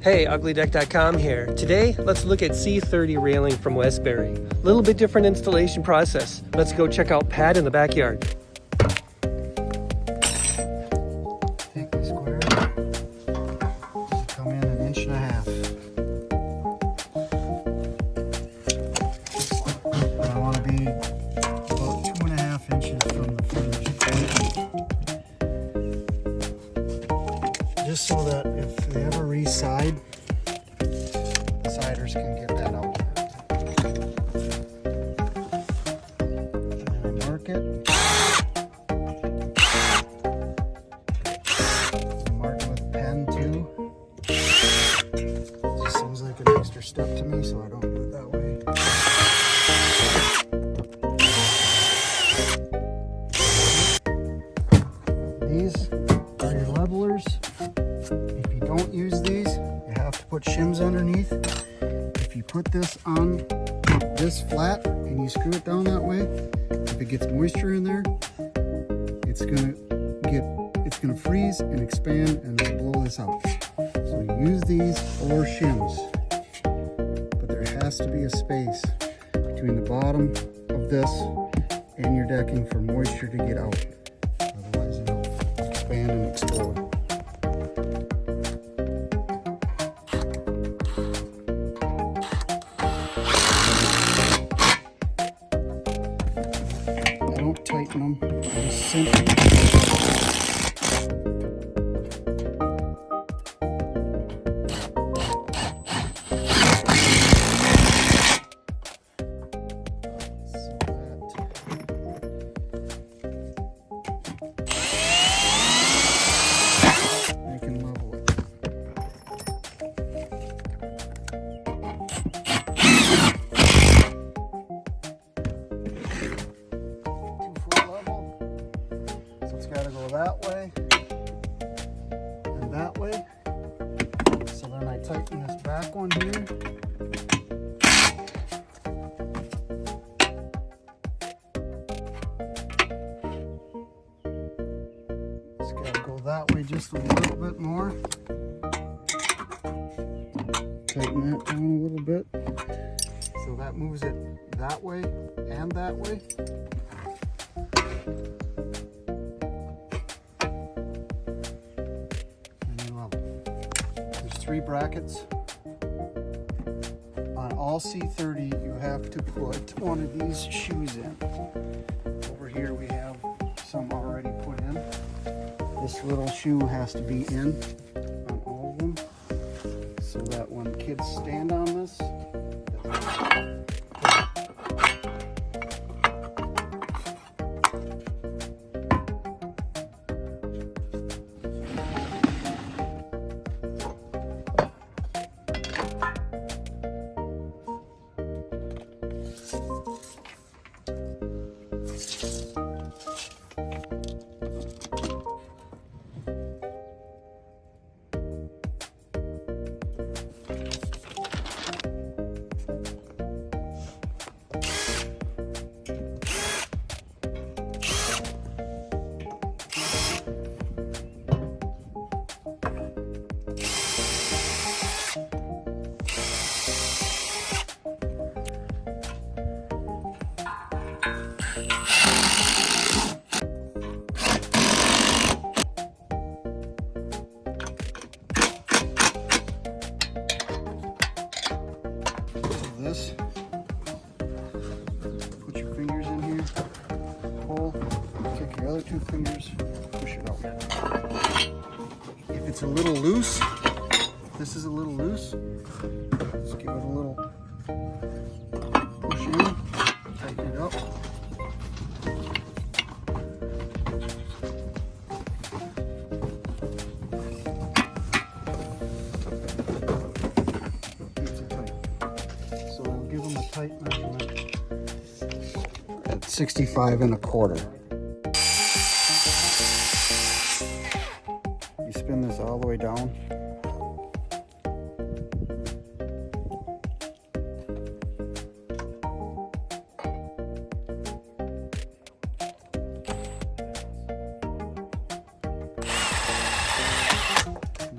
Hey, UglyDeck.com here. Today, let's look at C30 railing from Westbury. A little bit different installation process. Let's go check out Pat in the backyard. Take the square, come in 1.5 inches. And I want to be about 2.5 inches from the finish. Just so that if they ever reside, the siders can get that out. And then I mark it. Mark with pen too. Just seems like an extra step to me, so I don't do it that way. These are your levelers. If you don't use these, you have to put shims underneath. If you put this on this flat and you screw it down that way, if it gets moisture in there, it's gonna freeze and expand and it'll blow this out. So use these or shims, but there has to be a space between the bottom of this and your decking for moisture to get out. Otherwise it'll expand and explode. I don't tighten them, I just simply gotta go that way and that way. So then I tighten this back one here. Just gotta go that way just a little bit more. Tighten that down a little bit. So that moves it that way and that way. There's 3 brackets. On all C30, you have to put one of these shoes in. Over here we have some already put in. This little shoe has to be in on all of them, so that when kids stand on this, this, put your fingers in here, pull, take your other 2 fingers, push it out. If it's a little loose, this is a little loose, just give it a little push in, tighten it up. Give them a tight measurement at 65 1/4. You spin this all the way down.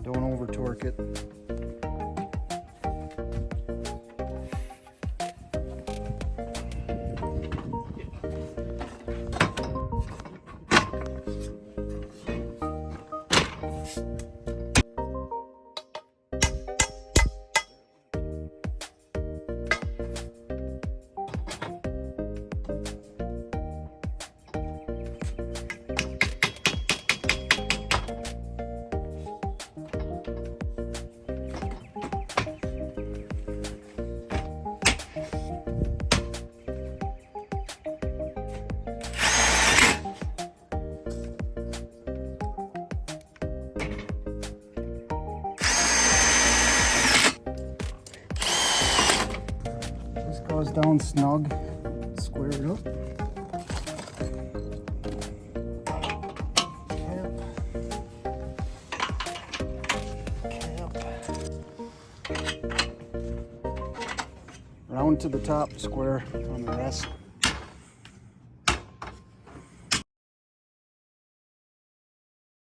Don't over torque it. goes down snug. Square it up. Round to the top, square on the rest.